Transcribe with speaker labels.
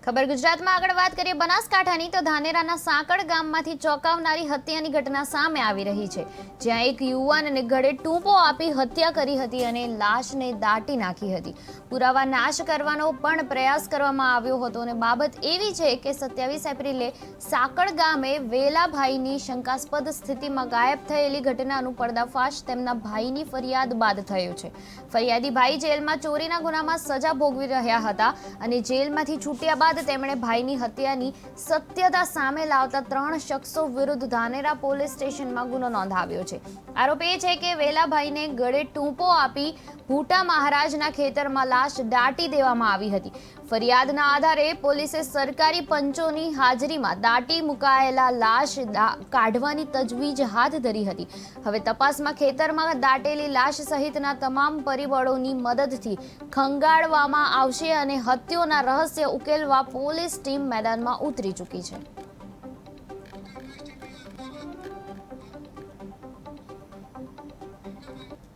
Speaker 1: ખબર ગુજરાતમાં આગળ વાત કરીએ બનાસકાંઠાની તો ધાનેરાના સાંકળ ગામમાંથી ચોંકાવનારી હત્યાની ઘટના સામે આવી રહી છે, જ્યાં એક યુવાનને ગળે ટૂંપો આપી હત્યા કરી હતી અને લાશને દાટી નાખી હતી. પુરાવા નાશ કરવાનો પણ પ્રયાસ કરવામાં આવ્યો હતો અને બાબત એવી છે કે 27 એપ્રિલે સાંકળ ગામે વેલાભાઈની શંકાસ્પદ સ્થિતિમાં ગાયબ થયેલી ઘટનાનું પર્દાફાશ તેમના ભાઈની ફરિયાદ બાદ થયો છે. ફરિયાદી ભાઈ જેલમાં ચોરીના ગુનામાં સજા ભોગવી રહ્યા હતા અને જેલમાંથી છૂટ્યા બાદ તેમણે ભાઈની હત્યાની સત્યતા સામે લાવતા 3 શખ્સો વિરુદ્ધ ધાનેરા પોલીસ સ્ટેશનમાં ગુનો નોંધાવ્યો છે. આરોપ એ છે કે વેલાભાઈને ગળે ટૂંપો આપી ભૂટા મહારાજના ખેતરમાં લાશ દાટી દેવામાં આવી હતી. ફરિયાદના આધારે પોલીસે સરકારી પંચોની હાજરીમાં દાટી મુકાયેલા લાશ કાઢવાની તજવીજ હાથ ધરી હતી. હવે તપાસમાં ખેતરમાં દાટેલી લાશ સહિતના તમામ પરિબળોની મદદથી ખંગાળવામાં આવશે અને હત્યાના રહસ્ય ઉકેલવા પોલીસ ટીમ મેદાનમાં ઉતરી ચૂકી છે.